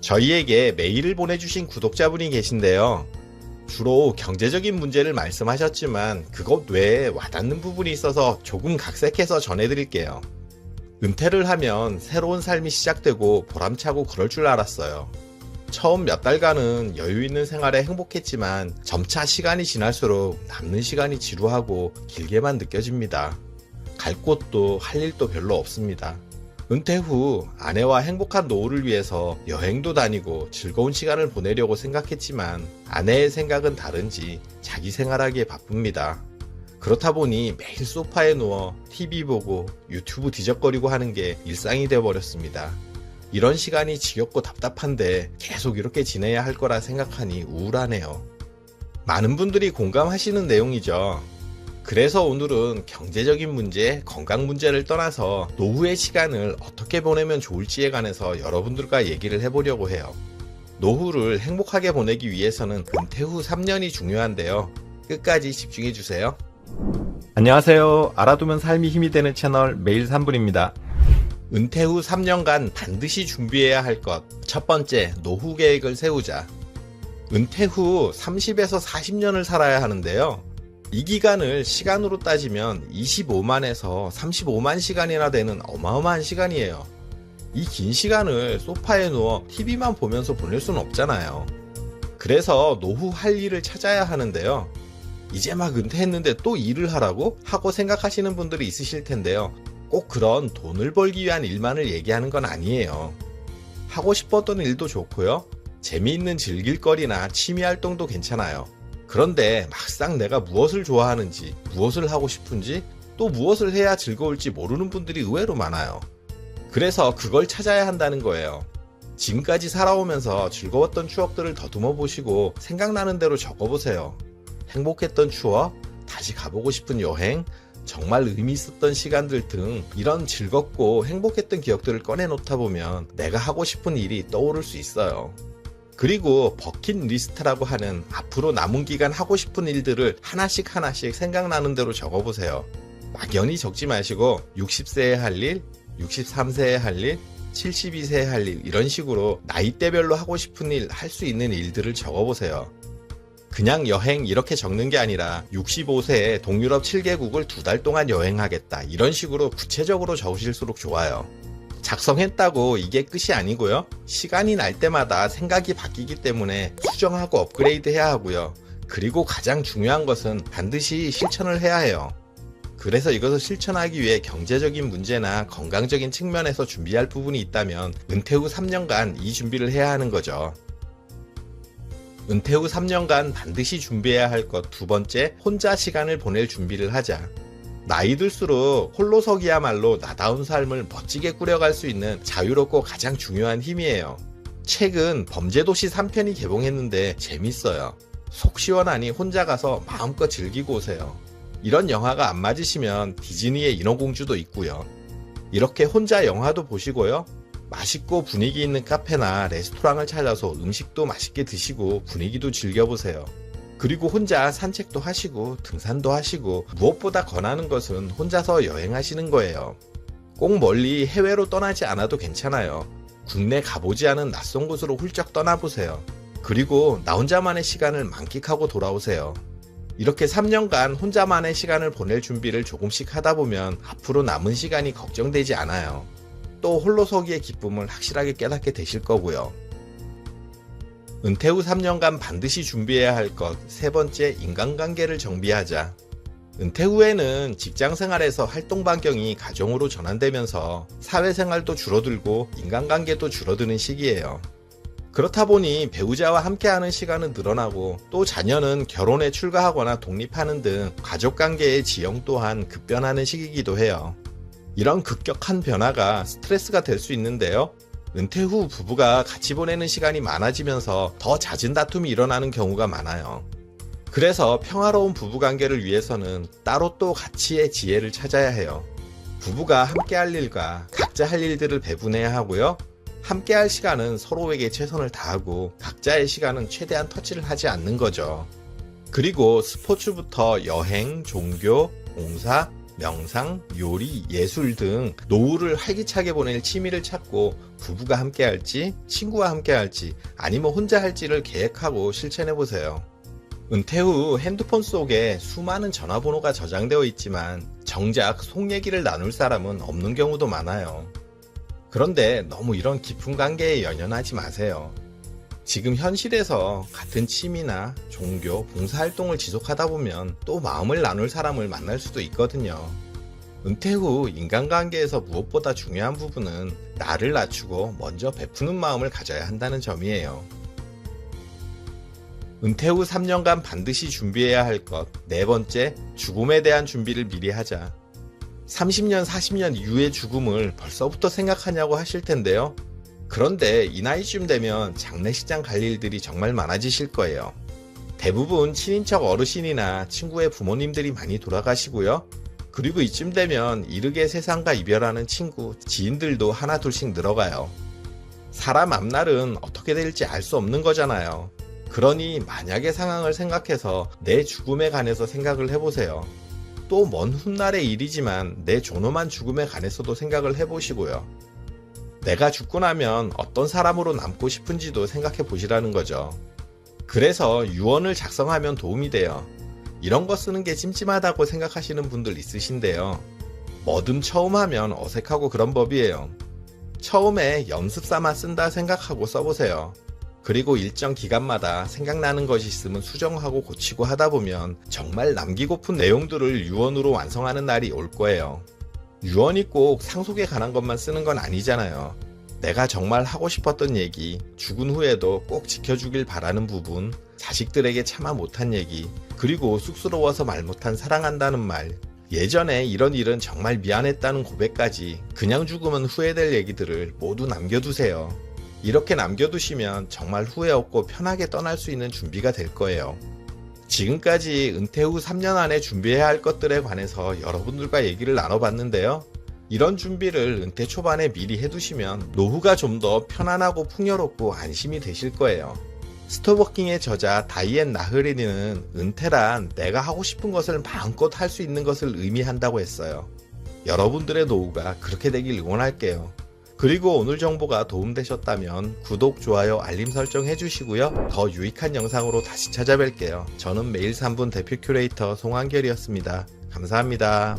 저희에게 메일을 보내주신 구독자분이 계신데요. 주로 경제적인 문제를 말씀하셨지만 그것 외에 와닿는 부분이 있어서 조금 각색해서 전해드릴게요. 은퇴를 하면 새로운 삶이 시작되고 보람차고 그럴 줄 알았어요. 처음 몇 달간은 여유 있는 생활에 행복했지만 점차 시간이 지날수록 남는 시간이 지루하고 길게만 느껴집니다. 갈 곳도 할 일도 별로 없습니다. 은퇴 후 아내와 행복한 노후를 위해서 여행도 다니고 즐거운 시간을 보내려고 생각했지만 아내의 생각은 다른지 자기 생활하기에 바쁩니다. 그렇다 보니 매일 소파에 누워 TV 보고 유튜브 뒤적거리고 하는 게 일상이 되어버렸습니다. 이런 시간이 지겹고 답답한데 계속 이렇게 지내야 할 거라 생각하니 우울하네요. 많은 분들이 공감하시는 내용이죠. 그래서 오늘은 경제적인 문제, 건강 문제를 떠나서 노후의 시간을 어떻게 보내면 좋을지에 관해서 여러분들과 얘기를 해보려고 해요. 노후를 행복하게 보내기 위해서는 은퇴 후 3년이 중요한데요. 끝까지 집중해주세요. 안녕하세요. 알아두면 삶이 힘이 되는 채널 매일 3분입니다. 은퇴 후 3년간 반드시 준비해야 할 것. 첫 번째, 노후 계획을 세우자. 은퇴 후 30에서 40년을 살아야 하는데요. 이 기간을 시간으로 따지면 25만에서 35만 시간이나 되는 어마어마한 시간이에요. 이 긴 시간을 소파에 누워 TV만 보면서 보낼 수는 없잖아요. 그래서 노후 할 일을 찾아야 하는데요. 이제 막 은퇴했는데 또 일을 하라고? 하고 생각하시는 분들이 있으실 텐데요. 꼭 그런 돈을 벌기 위한 일만을 얘기하는 건 아니에요. 하고 싶었던 일도 좋고요. 재미있는 즐길거리나 취미활동도 괜찮아요. 그런데 막상 내가 무엇을 좋아하는지, 무엇을 하고 싶은지, 또 무엇을 해야 즐거울지 모르는 분들이 의외로 많아요. 그래서 그걸 찾아야 한다는 거예요. 지금까지 살아오면서 즐거웠던 추억들을 더듬어 보시고 생각나는 대로 적어보세요. 행복했던 추억, 다시 가보고 싶은 여행, 정말 의미 있었던 시간들 등 이런 즐겁고 행복했던 기억들을 꺼내놓다 보면 내가 하고 싶은 일이 떠오를 수 있어요. 그리고 버킷리스트라고 하는 앞으로 남은 기간 하고 싶은 일들을 하나씩 생각나는 대로 적어보세요. 막연히 적지 마시고 60세에 할 일, 63세에 할 일, 72세에 할 일 이런 식으로 나이대별로 하고 싶은 일, 할 수 있는 일들을 적어보세요. 그냥 여행 이렇게 적는 게 아니라 65세에 동유럽 7개국을 2달 동안 여행하겠다 이런 식으로 구체적으로 적으실수록 좋아요. 작성했다고 이게 끝이 아니고요. 시간이 날 때마다 생각이 바뀌기 때문에 수정하고 업그레이드 해야 하고요. 그리고 가장 중요한 것은 반드시 실천을 해야 해요. 그래서 이것을 실천하기 위해 경제적인 문제나 건강적인 측면에서 준비할 부분이 있다면 은퇴 후 3년간 이 준비를 해야 하는 거죠. 은퇴 후 3년간 반드시 준비해야 할 것 두 번째, 혼자 시간을 보낼 준비를 하자. 나이 들수록 홀로서기야말로 나다운 삶을 멋지게 꾸려갈 수 있는 자유롭고 가장 중요한 힘이에요. 최근 범죄도시 3편이 개봉했는데 재밌어요. 속 시원하니 혼자 가서 마음껏 즐기고 오세요. 이런 영화가 안 맞으시면 디즈니의 인어공주도 있고요. 이렇게 혼자 영화도 보시고요. 맛있고 분위기 있는 카페나 레스토랑을 찾아서 음식도 맛있게 드시고 분위기도 즐겨보세요. 그리고 혼자 산책도 하시고 등산도 하시고 무엇보다 권하는 것은 혼자서 여행하시는 거예요. 꼭 멀리 해외로 떠나지 않아도 괜찮아요. 국내 가보지 않은 낯선 곳으로 훌쩍 떠나보세요. 그리고 나 혼자만의 시간을 만끽하고 돌아오세요. 이렇게 3년간 혼자만의 시간을 보낼 준비를 조금씩 하다 보면 앞으로 남은 시간이 걱정되지 않아요. 또 홀로서기의 기쁨을 확실하게 깨닫게 되실 거고요. 은퇴 후 3년간 반드시 준비해야 할 것 세 번째, 인간관계를 정비하자. 은퇴 후에는 직장생활에서 활동 반경이 가정으로 전환되면서 사회생활도 줄어들고 인간관계도 줄어드는 시기예요. 그렇다 보니 배우자와 함께하는 시간은 늘어나고 또 자녀는 결혼에 출가하거나 독립하는 등 가족관계의 지형 또한 급변하는 시기이기도 해요. 이런 급격한 변화가 스트레스가 될 수 있는데요. 은퇴 후 부부가 같이 보내는 시간이 많아지면서 더 잦은 다툼이 일어나는 경우가 많아요. 그래서 평화로운 부부관계를 위해서는 따로 또 가치의 지혜를 찾아야 해요. 부부가 함께 할 일과 각자 할 일들을 배분해야 하고요. 함께 할 시간은 서로에게 최선을 다하고 각자의 시간은 최대한 터치를 하지 않는 거죠. 그리고 스포츠부터 여행, 종교, 봉사, 명상, 요리, 예술 등 노후를 활기차게 보낼 취미를 찾고 부부가 함께 할지, 친구와 함께 할지, 아니면 혼자 할지를 계획하고 실천해 보세요. 은퇴 후 핸드폰 속에 수많은 전화번호가 저장되어 있지만 정작 속 얘기를 나눌 사람은 없는 경우도 많아요. 그런데 너무 이런 깊은 관계에 연연하지 마세요. 지금 현실에서 같은 취미나 종교, 봉사활동을 지속하다 보면 또 마음을 나눌 사람을 만날 수도 있거든요. 은퇴 후 인간관계에서 무엇보다 중요한 부분은 나를 낮추고 먼저 베푸는 마음을 가져야 한다는 점이에요. 은퇴 후 3년간 반드시 준비해야 할 것. 네 번째, 죽음에 대한 준비를 미리 하자. 30년, 40년 이후의 죽음을 벌써부터 생각하냐고 하실 텐데요. 그런데 이 나이쯤 되면 장례식장 갈 일들이 정말 많아지실 거예요. 대부분 친인척 어르신이나 친구의 부모님들이 많이 돌아가시고요. 그리고 이쯤 되면 이르게 세상과 이별하는 친구, 지인들도 하나 둘씩 늘어가요. 사람 앞날은 어떻게 될지 알 수 없는 거잖아요. 그러니 만약의 상황을 생각해서 내 죽음에 관해서 생각을 해보세요. 또 먼 훗날의 일이지만 내 존엄한 죽음에 관해서도 생각을 해보시고요. 내가 죽고 나면 어떤 사람으로 남고 싶은지도 생각해 보시라는 거죠. 그래서 유언을 작성하면 도움이 돼요. 이런 거 쓰는 게 찜찜하다고 생각하시는 분들 있으신데요. 뭐든 처음 하면 어색하고 그런 법이에요. 처음에 연습 삼아 쓴다 생각하고 써보세요. 그리고 일정 기간마다 생각나는 것이 있으면 수정하고 고치고 하다 보면 정말 남기고픈 내용들을 유언으로 완성하는 날이 올 거예요. 유언이 꼭 상속에 관한 것만 쓰는 건 아니잖아요. 내가 정말 하고 싶었던 얘기, 죽은 후에도 꼭 지켜주길 바라는 부분, 자식들에게 참아 못한 얘기, 그리고 쑥스러워서 말 못한 사랑한다는 말, 예전에 이런 일은 정말 미안했다는 고백까지 그냥 죽으면 후회될 얘기들을 모두 남겨두세요. 이렇게 남겨두시면 정말 후회 없고 편하게 떠날 수 있는 준비가 될 거예요. 지금까지 은퇴 후 3년 안에 준비해야 할 것들에 관해서 여러분들과 얘기를 나눠봤는데요. 이런 준비를 은퇴 초반에 미리 해두시면 노후가 좀 더 편안하고 풍요롭고 안심이 되실 거예요. 스톱워킹의 저자 다이앤 나흐리는 은퇴란 내가 하고 싶은 것을 마음껏 할 수 있는 것을 의미한다고 했어요. 여러분들의 노후가 그렇게 되길 응원할게요. 그리고 오늘 정보가 도움되셨다면 구독, 좋아요, 알림 설정 해주시고요. 더 유익한 영상으로 다시 찾아뵐게요. 저는 매일 3분 대표 큐레이터 송한결이었습니다. 감사합니다.